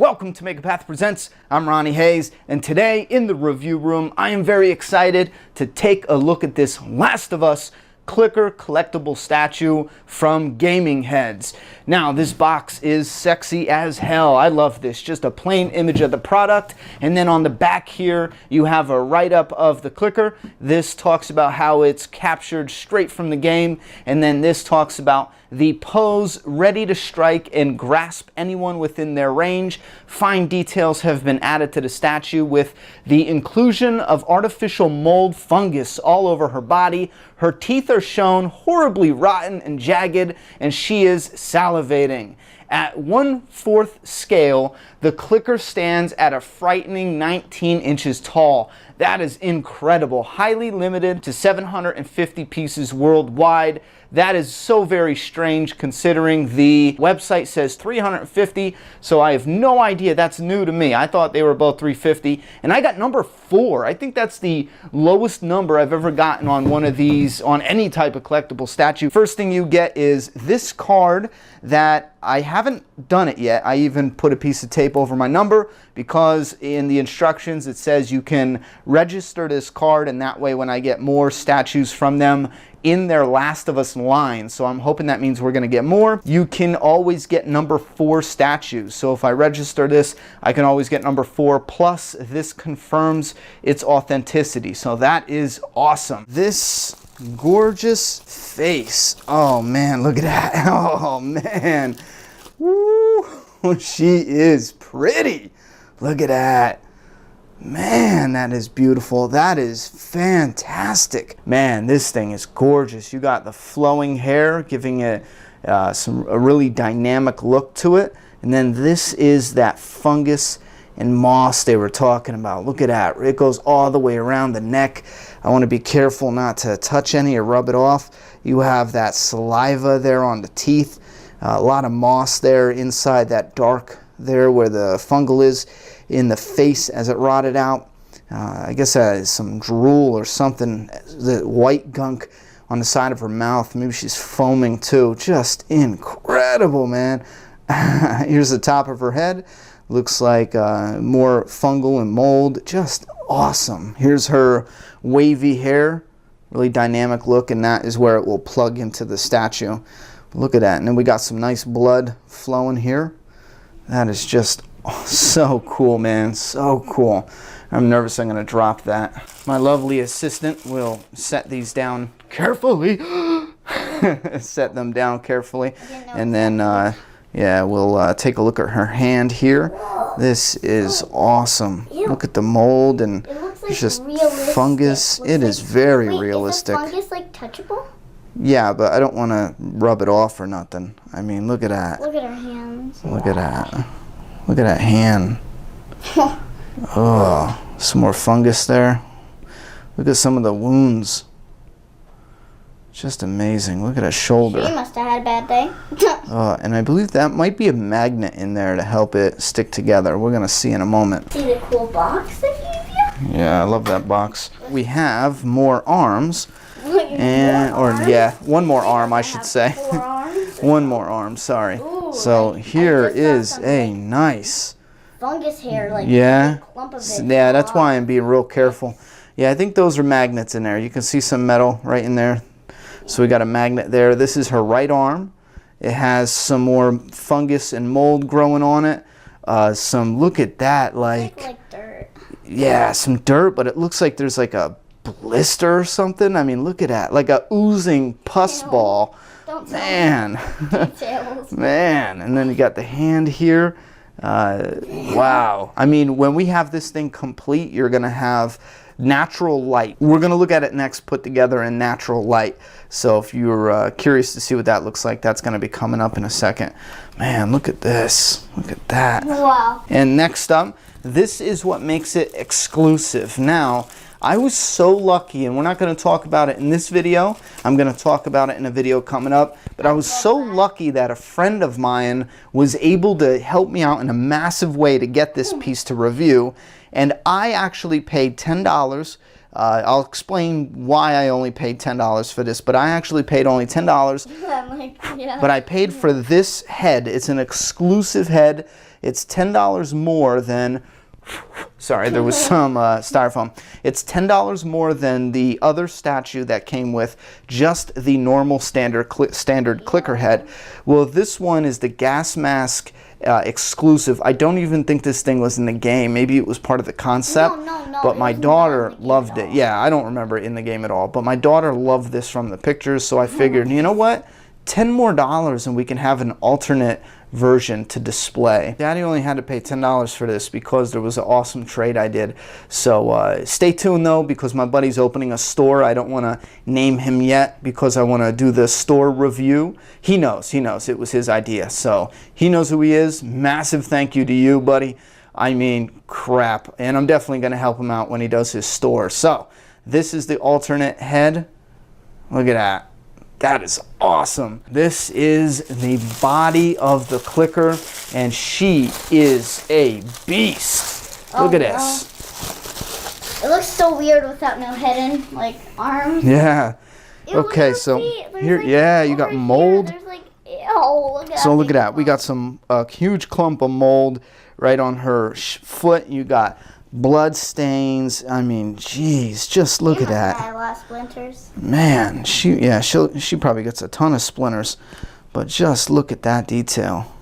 Welcome to Megapath Presents. I'm Ronnie Hayes, and today in the review room, I am very excited to take a look at this Last of Us clicker collectible statue from Gaming Heads. Now, this box is sexy as hell. I love this. Just a plain image of the product, and then on the back here, you have a write-up of the clicker. This talks about how it's captured straight from the game, and then this talks about the pose, ready to strike and grasp anyone within their range. Fine details have been added to the statue with the inclusion of artificial mold fungus all over her body. Her teeth are shown horribly rotten and jagged, and she is salivating. At 1/4 scale, the clicker stands at a frightening 19 inches tall. That is incredible. Highly limited to 750 pieces worldwide. That is so very strange considering the website says 350, so I have no idea. That's new to me. I thought they were both 350, and I got number 4. I think that's the lowest number I've ever gotten on one of these, on any type of collectible statue. First thing you get is this card that I haven't done it yet. I even put a piece of tape over my number because in the instructions it says you can register this card, and that way when I get more statues from them in their Last of Us line, so I'm hoping that means we're going to get more, you can always get number 4 statues. So if I register this, I can always get number 4, plus this confirms its authenticity. So that is awesome. This gorgeous face. Oh man, look at that. Oh man. Woo. She is pretty. Look at that. Man, that is beautiful. That is fantastic. Man, this thing is gorgeous. You got the flowing hair giving it a really dynamic look to it. And then this is that fungus and moss they were talking about. Look at that. It goes all the way around the neck. I want to be careful not to touch any or rub it off. You have that saliva there on the teeth. A lot of moss there inside that dark there where the fungal is in the face as it rotted out. I guess that is some drool or something, the white gunk on the side of her mouth. Maybe she's foaming too. Just incredible, man. Here's the top of her head. Looks like more fungal and mold. Just awesome. Here's her wavy hair. Really dynamic look, and that is where it will plug into the statue. Look at that. And then we got some nice blood flowing here. That is just so cool, man. So cool. I'm nervous I'm going to drop that. My lovely assistant will set these down carefully. Set them down carefully. And then, yeah, we'll take a look at her hand here. This is awesome. Look at the mold, and it's just fungus. It is very realistic. Is the fungus like touchable? Yeah, but I don't want to rub it off or nothing. I mean, look at that. Look at her hands. Look at that. Look at that hand. Oh, some more fungus there. Look at some of the wounds. Just amazing. Look at her shoulder. She must have had a bad day. And I believe that might be a magnet in there to help it stick together. We're going to see in a moment. See the cool box they gave you? Yeah, I love that box. We have more arms. One more arm, I should say. One more arm, sorry. Ooh, so here is a nice fungus hair, like yeah, a clump of it. yeah. That's why I'm being real careful. Yeah, I think those are magnets in there. You can see some metal right in there. So we got a magnet there. This is her right arm. It has some more fungus and mold growing on it. Look at that, like dirt. Yeah, some dirt, but it looks like there's like a blister or something. I mean, look at that, like a oozing pus ball. Man. Man. And then you got the hand here. Wow. I mean, when we have this thing complete, you're gonna have natural light. We're gonna look at it next put together in natural light. So if you're curious to see what that looks like, that's gonna be coming up in a second. Man, look at this. Look at that. Wow. And next up, this is what makes it exclusive. Now, I was so lucky, and we're not going to talk about it in this video. I'm going to talk about it in a video coming up. But I was so lucky that a friend of mine was able to help me out in a massive way to get this piece to review. And I actually paid $10 I'll explain why I only paid $10 for this, but I actually paid only $10. I'm like, yeah. But I paid for this head. It's an exclusive head. It's $10 more than... Sorry, there was some styrofoam. It's $10 more than the other statue that came with just the normal standard clicker head. Well, this one is the gas mask exclusive. I don't even think this thing was in the game. Maybe it was part of the concept. No, but my daughter loved it. Yeah, I don't remember it in the game at all. But my daughter loved this from the pictures, so I figured, you know what? $10 more and we can have an alternate version to display. Daddy only had to pay $10 for this because there was an awesome trade I did. So stay tuned though, because my buddy's opening a store. I don't want to name him yet because I want to do the store review. He knows it was his idea, so he knows who he is. Massive thank you to you, buddy. I mean, crap. And I'm definitely going to help him out when he does his store. So this is the alternate head. Look at that. That is awesome. This is the body of the clicker, and she is a beast. Look at this. It looks so weird without no head and like arms. Yeah. Ew, okay, so here, like, yeah, you got mold. There's like, ew, look at So look at that. We got a huge clump of mold right on her foot. You got blood stains. I mean, geez, just look at that. I lost splinters. Man, she probably gets a ton of splinters, but just look at that detail.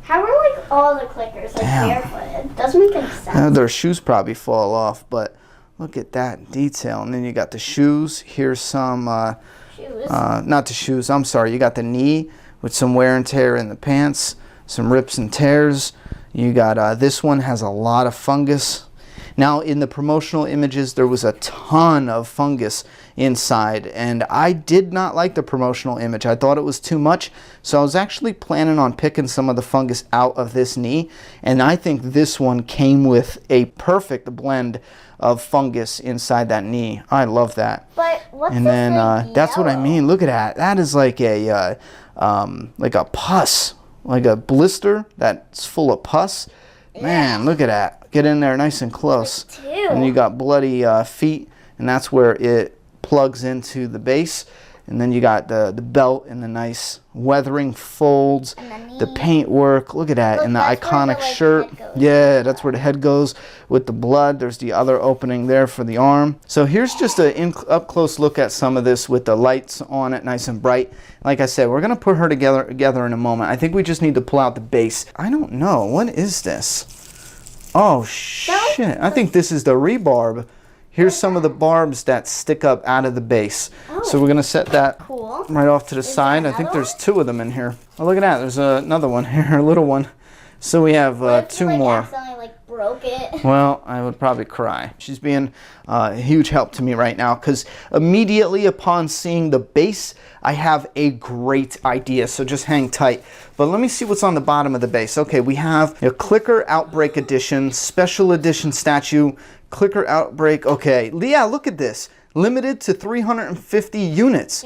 How are like all the clickers like barefooted? Doesn't make any sense. Their shoes probably fall off, but look at that detail. And then you got the shoes. Here's some, Shoes. not the shoes. I'm sorry. You got the knee with some wear and tear in the pants, some rips and tears. You got this one has a lot of fungus. Now, in the promotional images, there was a ton of fungus inside, and I did not like the promotional image. I thought it was too much, so I was actually planning on picking some of the fungus out of this knee, and I think this one came with a perfect blend of fungus inside that knee. I love that. But what's and this then like that's what I mean. Look at that. That is like a pus, like a blister that's full of pus. Man, look at that. Get in there nice and close. And you got bloody feet, and that's where it plugs into the base. And then you got the belt and the nice weathering folds, the paint work. Look at that. And the iconic shirt. Yeah, that's where the head goes with the blood. There's the other opening there for the arm. So here's just an up-close look at some of this with the lights on it, nice and bright. Like I said, we're going to put her together in a moment. I think we just need to pull out the base. I don't know. What is this? Oh, shit. I think this is the rebarb. Here's some of the barbs that stick up out of the base. So we're going to set that right off to the side. I think there's two of them in here. Oh, look at that. There's another one here, a little one. So we have two more. Accidentally, broke it. Well, I would probably cry. She's being a huge help to me right now because immediately upon seeing the base, I have a great idea. So just hang tight. But let me see what's on the bottom of the base. Okay, we have a Clicker Outbreak Edition, Special Edition statue, Clicker Outbreak. Okay, yeah, look at this. Limited to 350 units.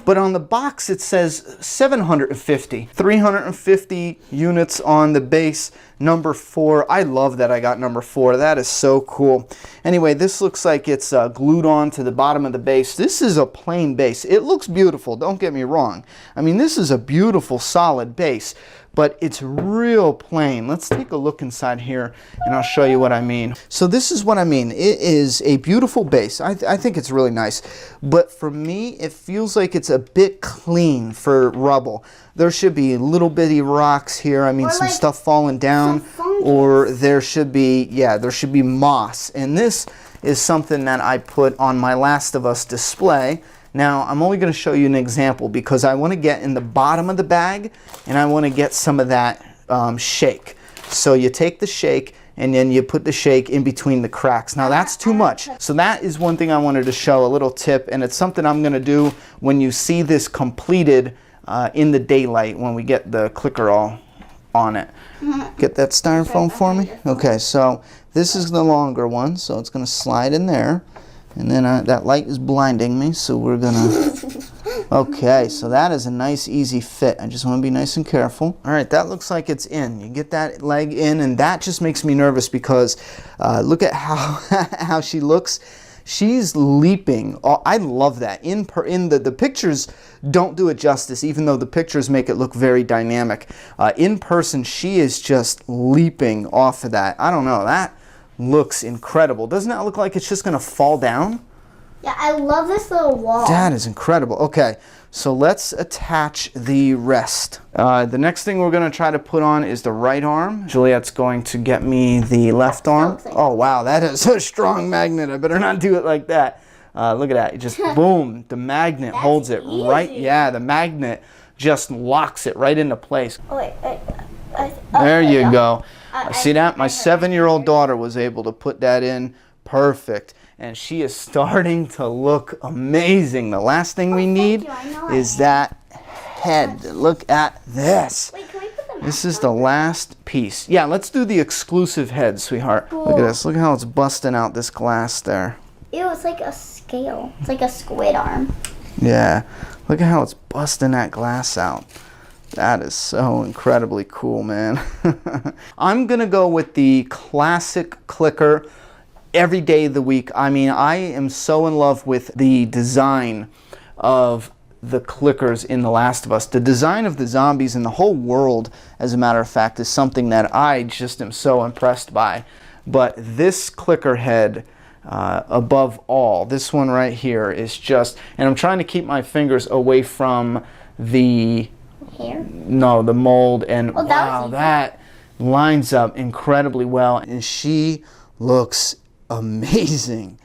But on the box it says 750. 350 units on the base. Number 4. I love that I got number 4. That is so cool. Anyway, this looks like it's glued on to the bottom of the base. This is a plain base. It looks beautiful, don't get me wrong. I mean, this is a beautiful, solid base. But it's real plain. Let's take a look inside here and I'll show you what I mean. So this is what I mean. It is a beautiful base. I think it's really nice. But for me, it feels like it's a bit clean for rubble. There should be little bitty rocks here. I mean, some stuff falling down. Or there should be, there should be moss. And this is something that I put on my Last of Us display. Now, I'm only going to show you an example because I want to get in the bottom of the bag and I want to get some of that shake. So you take the shake and then you put the shake in between the cracks. Now, that's too much. So that is one thing I wanted to show, a little tip, and it's something I'm going to do when you see this completed in the daylight when we get the clicker all on it. Get that styrofoam for me? Okay, so this is the longer one, so it's going to slide in there. And then that light is blinding me, so we're gonna... Okay, so that is a nice, easy fit. I just want to be nice and careful. All right, that looks like it's in. You get that leg in, and that just makes me nervous because look at how, how she looks. She's leaping. Oh, I love that. In the pictures don't do it justice, even though the pictures make it look very dynamic. In person, she is just leaping off of that. I don't know. That looks incredible. Doesn't that look like it's just going to fall down? Yeah, I love this little wall. That is incredible. Okay, so let's attach the rest. The next thing we're going to try to put on is the right arm. Juliet's going to get me the left arm. Oh, wow, that is a strong magnet. I better not do it like that. Look at that. It just, boom, the magnet holds it right. Yeah, the magnet just locks it right into place. Oh, wait. There you go. See that? My 7-year-old daughter was able to put that in perfect. And she is starting to look amazing. The last thing we need is that head. Look at this. Wait, can we put the This is the last piece. Yeah, let's do the exclusive head, sweetheart. Cool. Look at this. Look how it's busting out this glass there. Ew, it's like a scale. It's like a squid arm. Yeah. Look at how it's busting that glass out. That is so incredibly cool, man. I'm going to go with the classic clicker every day of the week. I mean, I am so in love with the design of the clickers in The Last of Us. The design of the zombies in the whole world, as a matter of fact, is something that I just am so impressed by. But this clicker head, above all, this one right here is just, and I'm trying to keep my fingers away from the Hair? No, the mold, and Oh, wow, that lines up incredibly well. And she looks amazing.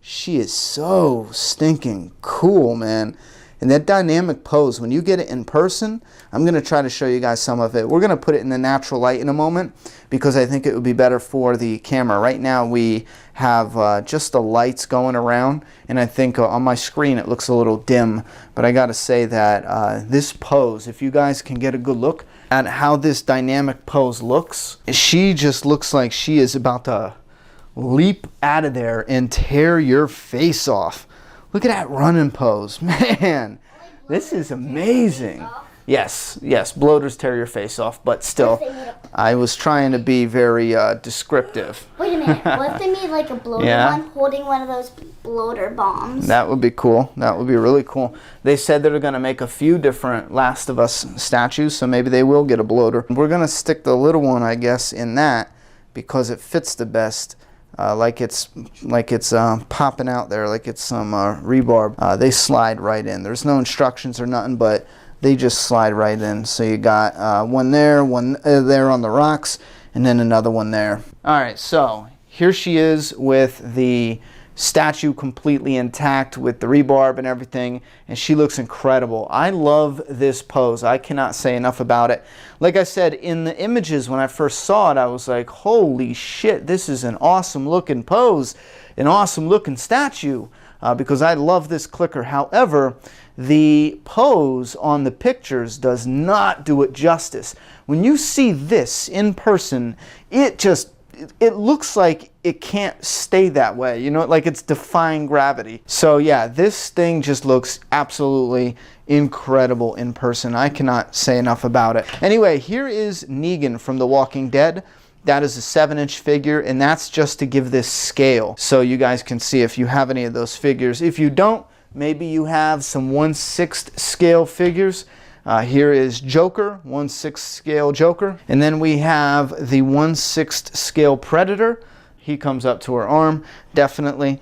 She is so stinking cool, man. And that dynamic pose, when you get it in person, I'm going to try to show you guys some of it. We're going to put it in the natural light in a moment because I think it would be better for the camera. Right now we have just the lights going around, and I think on my screen it looks a little dim. But I got to say that this pose, if you guys can get a good look at how this dynamic pose looks, she just looks like she is about to leap out of there and tear your face off. Look at that running pose. Man, this is amazing. Yes, bloaters tear your face off, but still, I was trying to be very descriptive. Wait a minute. What if they made like a bloater one holding one of those bloater bombs? That would be cool. That would be really cool. They said they're going to make a few different Last of Us statues, so maybe they will get a bloater. We're going to stick the little one, I guess, in that because it fits the best. Like it's popping out there, like it's some rebarb. They slide right in. There's no instructions or nothing, but they just slide right in. So you got one there, one there on the rocks, and then another one there. All right, so here she is with the statue completely intact with the rebarb and everything, and she looks incredible. I love this pose. I cannot say enough about it. Like I said, in the images when I first saw it, I was like, holy shit, this is an awesome looking pose, an awesome looking statue, because I love this clicker. However, the pose on the pictures does not do it justice. When you see this in person, it looks like it can't stay that way, you know, like it's defying gravity. So yeah, this thing just looks absolutely incredible in person. I cannot say enough about it. Anyway, here is Negan from The Walking Dead. That is a 7-inch figure, and that's just to give this scale so you guys can see if you have any of those figures. If you don't, maybe you have some 1/6 scale figures. Here is Joker, 1/6 scale Joker. And then we have the 1/6 scale Predator. He comes up to her arm, definitely.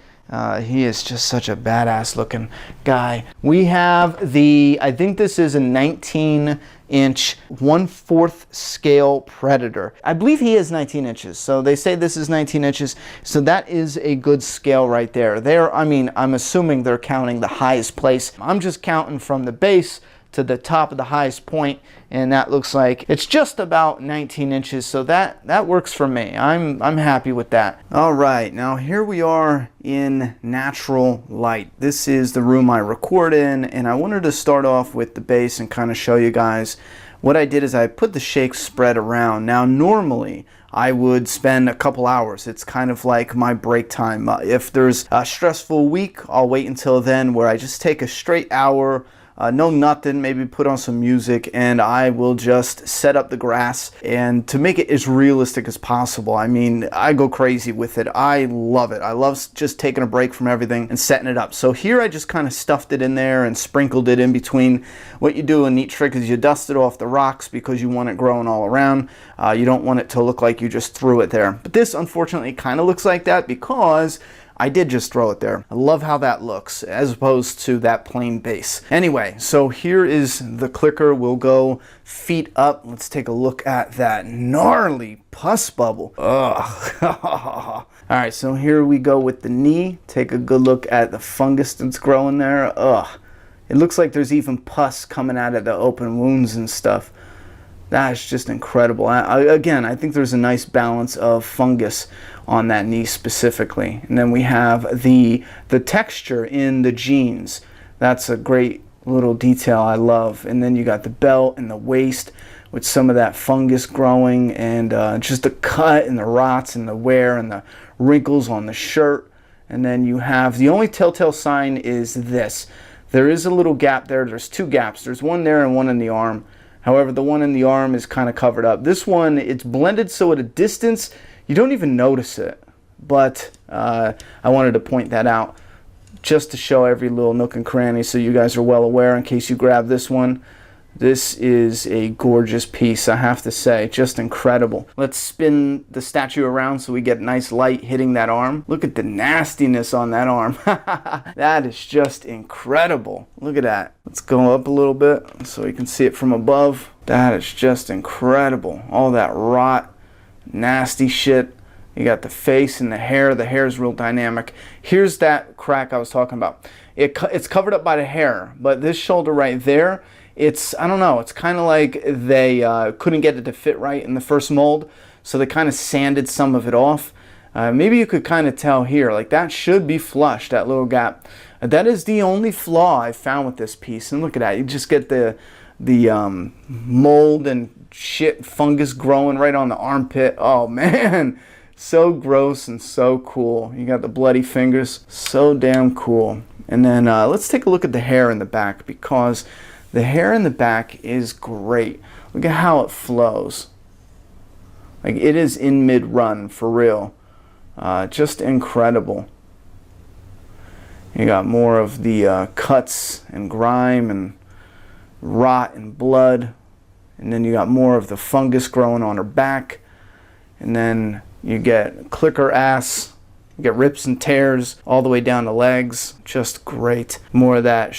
He is just such a badass looking guy. We have the, I think this is a 19-inch 1/4 scale Predator. I believe he is 19 inches, so they say this is 19 inches, so that is a good scale right there. I mean, I'm assuming they're counting the highest place. I'm just counting from the base to the top of the highest point, and that looks like it's just about 19 inches, so that works for me. I'm happy with that. All right, now here we are in natural light. This is the room I record in, and I wanted to start off with the base and kind of show you guys. What I did is I put the shake spread around. Now normally I would spend a couple hours. It's kind of like my break time. If there's a stressful week, I'll wait until then where I just take a straight hour no nothing, maybe put on some music, and I will just set up the grass and to make it as realistic as possible. I mean, I go crazy with it. I love it. I love just taking a break from everything and setting it up. So here I just kind of stuffed it in there and sprinkled it in between. What you do, a neat trick, is you dust it off the rocks because you want it growing all around. You don't want it to look like you just threw it there. But this unfortunately kind of looks like that because I did just throw it there. I love how that looks as opposed to that plain base. Anyway, so here is the clicker. We'll go feet up. Let's take a look at that gnarly pus bubble. Ugh. All right, so here we go with the knee. Take a good look at the fungus that's growing there. Ugh. It looks like there's even pus coming out of the open wounds and stuff. That's just incredible. Again, I think there's a nice balance of fungus on that knee specifically. And then we have the texture in the jeans. That's a great little detail I love. And then you got the belt and the waist with some of that fungus growing, and just the cut and the rots and the wear and the wrinkles on the shirt. And then you have, the only telltale sign is this. There is a little gap there. There's two gaps. There's one there and one in the arm. However, the one in the arm is kind of covered up. This one, it's blended so at a distance, you don't even notice it. But I wanted to point that out just to show every little nook and cranny so you guys are well aware in case you grab this one. This is a gorgeous piece, I have to say. Just incredible. Let's spin the statue around so we get nice light hitting that arm. Look at the nastiness on that arm. That is just incredible. Look at that. Let's go up a little bit so you can see it from above. That is just incredible. All that rot, nasty shit. You got the face and the hair. The hair is real dynamic. Here's that crack I was talking about. It's covered up by the hair, but this shoulder right there, it's, I don't know, it's kind of like they couldn't get it to fit right in the first mold, so they kind of sanded some of it off. Maybe you could kind of tell here, like that should be flush, that little gap. That is the only flaw I found with this piece. And look at that, you just get the mold and shit, fungus growing right on the armpit. Oh man, so gross and so cool. You got the bloody fingers, so damn cool. And then let's take a look at the hair in the back, because the hair in the back is great. Look at how it flows. Like it is in mid-run for real. Just incredible. You got more of the cuts and grime and rot and blood. And then you got more of the fungus growing on her back. And then you get clicker ass. You get rips and tears all the way down the legs. Just great. More of that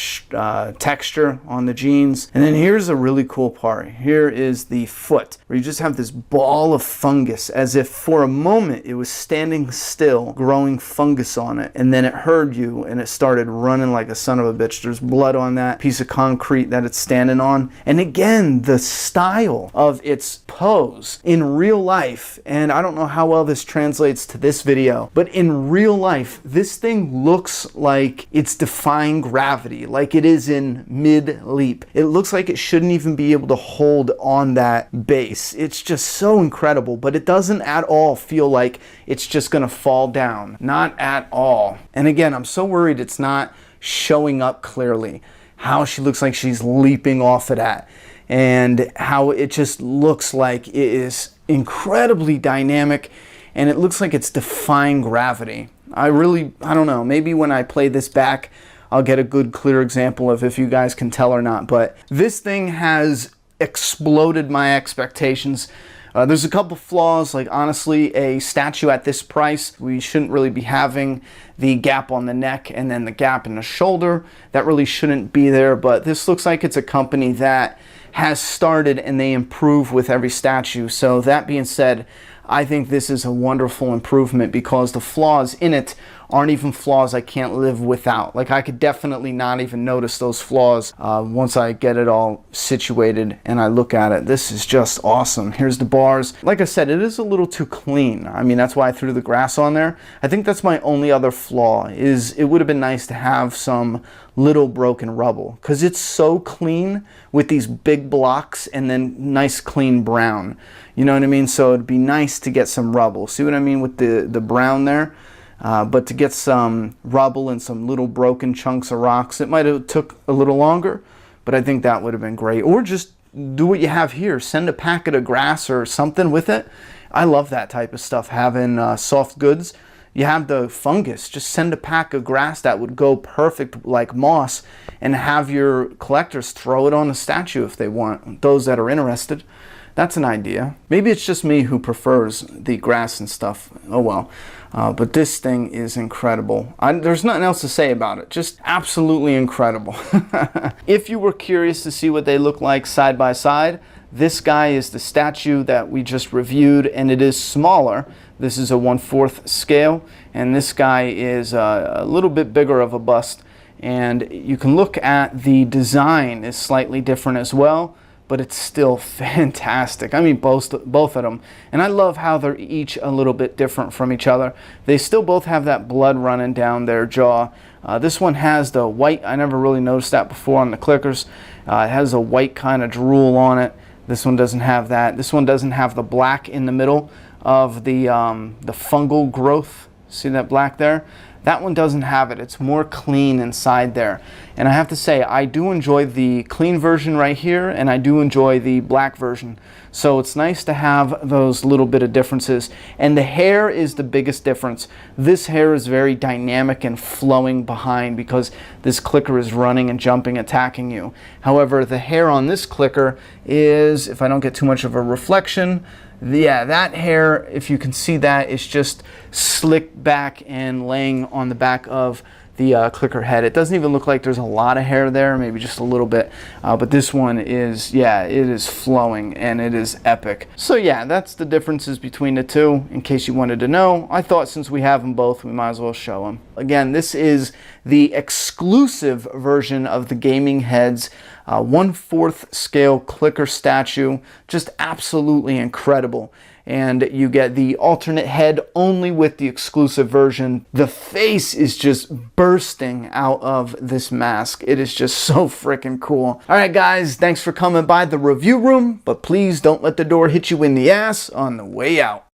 texture on the jeans. And then here's a really cool part. Here is the foot, where you just have this ball of fungus, as if for a moment it was standing still, growing fungus on it. And then it heard you and it started running like a son of a bitch. There's blood on that piece of concrete that it's standing on. And again, the style of its pose in real life, and I don't know how well this translates to this video, but in real life, this thing looks like it's defying gravity, like it is in mid-leap. It looks like it shouldn't even be able to hold on that base. It's just so incredible, but it doesn't at all feel like it's just gonna fall down. Not at all. And again, I'm so worried it's not showing up clearly, how she looks like she's leaping off of that, and how it just looks like it is incredibly dynamic, and it looks like it's defying gravity. I don't know, maybe when I play this back, I'll get a good, clear example of if you guys can tell or not, but this thing has exploded my expectations. There's a couple flaws, like honestly, a statue at this price, we shouldn't really be having the gap on the neck and then the gap in the shoulder. That really shouldn't be there, but this looks like it's a company that has started and they improve with every statue. So that being said, I think this is a wonderful improvement, because the flaws in it aren't even flaws I can't live without. Like I could definitely not even notice those flaws once I get it all situated and I look at it. This is just awesome. Here's the bars. Like I said, it is a little too clean. I mean, that's why I threw the grass on there. I think that's my only other flaw, is it would have been nice to have some little broken rubble, because it's so clean with these big blocks and then nice clean brown. You know what I mean? So it'd be nice to get some rubble. See what I mean with the brown there? But to get some rubble and some little broken chunks of rocks, it might have took a little longer, but I think that would have been great. Or just do what you have here. Send a packet of grass or something with it. I love that type of stuff, having soft goods. You have the fungus, just send a pack of grass that would go perfect like moss, and have your collectors throw it on the statue if they want, those that are interested. That's an idea. Maybe it's just me who prefers the grass and stuff. Oh well. But this thing is incredible. There's nothing else to say about it. Just absolutely incredible. If you were curious to see what they look like side by side, this guy is the statue that we just reviewed, and it is smaller. This is a 1/4 scale, and this guy is a little bit bigger of a bust. And you can look at the design is slightly different as well, but it's still fantastic. I mean, both of them. And I love how they're each a little bit different from each other. They still both have that blood running down their jaw. This one has the white, I never really noticed that before on the clickers. It has a white kind of drool on it. This one doesn't have that. This one doesn't have the black in the middle of the fungal growth. See that black there? That one doesn't have it. It's more clean inside there. And I have to say, I do enjoy the clean version right here, and I do enjoy the black version. So it's nice to have those little bit of differences. And the hair is the biggest difference. This hair is very dynamic and flowing behind because this clicker is running and jumping, attacking you. However, the hair on this clicker is, if I don't get too much of a reflection, yeah, that hair, if you can see that, is just slicked back and laying on the back of the clicker head. It doesn't even look like there's a lot of hair there, maybe just a little bit. But this one is, yeah, it is flowing and it is epic. So yeah, that's the differences between the two, in case you wanted to know. I thought since we have them both, we might as well show them. Again, this is the exclusive version of the Gaming Heads 1/4 scale clicker statue. Just absolutely incredible. And you get the alternate head only with the exclusive version. The face is just bursting out of this mask. It is just so freaking cool. All right, guys, thanks for coming by the review room, but please don't let the door hit you in the ass on the way out.